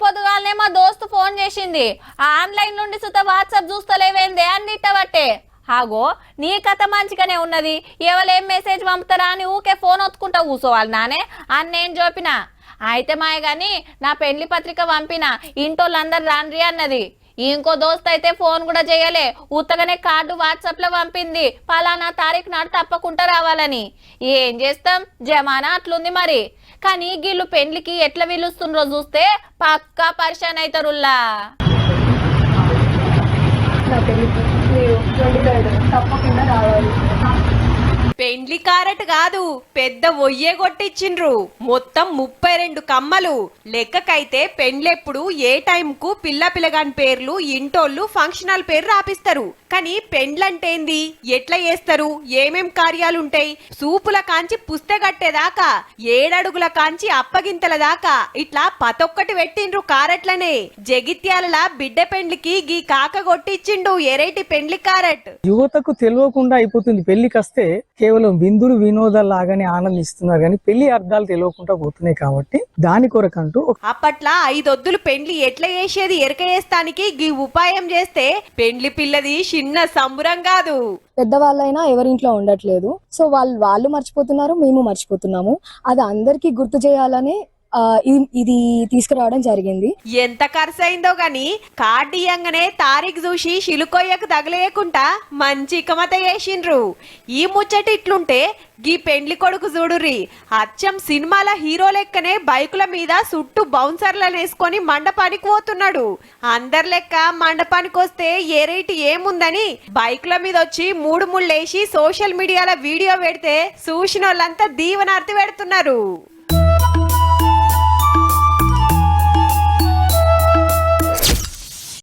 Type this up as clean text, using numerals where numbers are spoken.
పొద్దుగాలనే మా దోస్తు ఫోన్ చేసింది. ఆన్లైన్ నుండి సుత వాట్సాప్ చూస్తలేవేందే అన్నిట్టబట్టే. హాగో నీ కథ మంచిగానే ఉన్నది, ఎవరేం మెసేజ్ పంపుతారా అని ఊకే ఫోన్ ఒత్తుకుంటా కూసోవాలి నానే అని నేను చూపిన. అయితే మాయ గాని నా పెళ్లి పత్రిక పంపిన, ఇంటోళ్ళందరు రాండ్రి అన్నది. ఇంకో దోస్త్ అయితే ఫోన్ కూడా చేయలే, ఉత్తగానే కార్డు వాట్సాప్ లో పంపింది, పలానా తారీఖు నాడు తప్పకుండా రావాలని. ఏం చేస్తాం, జమానా అట్లుంది మరి. కానీ వీళ్ళు పెళ్లికి ఎట్లా పిలుస్తుండ్రో చూస్తే పక్కా పరిశాన్ అవుతారుల్లా. పెండ్లి కారట్ కాదు, పెద్ద ఒయ్యే కొట్టించిండ్రు. మొత్తం 32 కమ్మలు. లెక్కకైతే పెండ్లెప్పుడు ఏ టైంకు పిల్లగాని పేర్లు ఇంటోళ్ళు ఫంక్షన్ హాల్ పేరు రాపిస్తారు. కానీ పెండ్లంటేంది, ఎట్లా చేస్తారు, ఏమేం కార్యాలుంటాయి, సూపుల కాంచి పుస్తగట్టేదాకా 7 అడుగుల కాంచి అప్పగింతల దాకా ఇట్లా పతొక్కటి పెట్టిండ్రు కారట్లనే. జగిత్యాల బిడ్డ పెండ్లికి గీ కాక కొట్టించిండు ఎరేటి పెండ్లి కారట్. యువతకు తెలియకుండా అయిపోతుంది. పెళ్లికి వస్తే కేవలం విందులు వినోదాలు లాగానే ఆనందిస్తున్నారు, కానీ పెళ్లి అర్థాలు తెలియకుండా పోతున్నాయి. కాబట్టి దాని కొరకంటూ అప్పట్లా 5 ఒద్దులు పెండ్లి ఎట్లా చేసేది ఎరక చేస్తానికి గీ ఉపాయం చేస్తే పెండ్లి పిల్లది చిన్న సంబురం కాదు. పెద్దవాళ్ళైనా ఎవరింట్లో ఉండట్లేదు, సో వాళ్ళు మర్చిపోతున్నారు, మేము మర్చిపోతున్నాము. అది అందరికీ గుర్తు చేయాలని ఇది తీసుకురావడం జరిగింది. ఎంత ఖర్చు అయిందో గాని కార్డు ఇయ్యంగానే తారీఖు చూసి శిలుకొయ్యకు తగలేయకుండా మంచి కమత చేసిండ్రు. ఈ ముచ్చట ఇట్లుంటే గీ పెండ్లి కొడుకు చూడుర్రి, అచ్చం సినిమాల హీరో లెక్కనే బైకుల మీద చుట్టూ బౌన్సర్లను వేసుకొని మండపానికి పోతున్నాడు. అందరి లెక్క మండపానికి వస్తే ఏరేటి ఏముందని బైకుల మీద వచ్చి 3 ముళ్ళేసి సోషల్ మీడియాలో వీడియో పెడితే చూసిన వాళ్ళంతా దీవెనార్తి పెడుతున్నారు.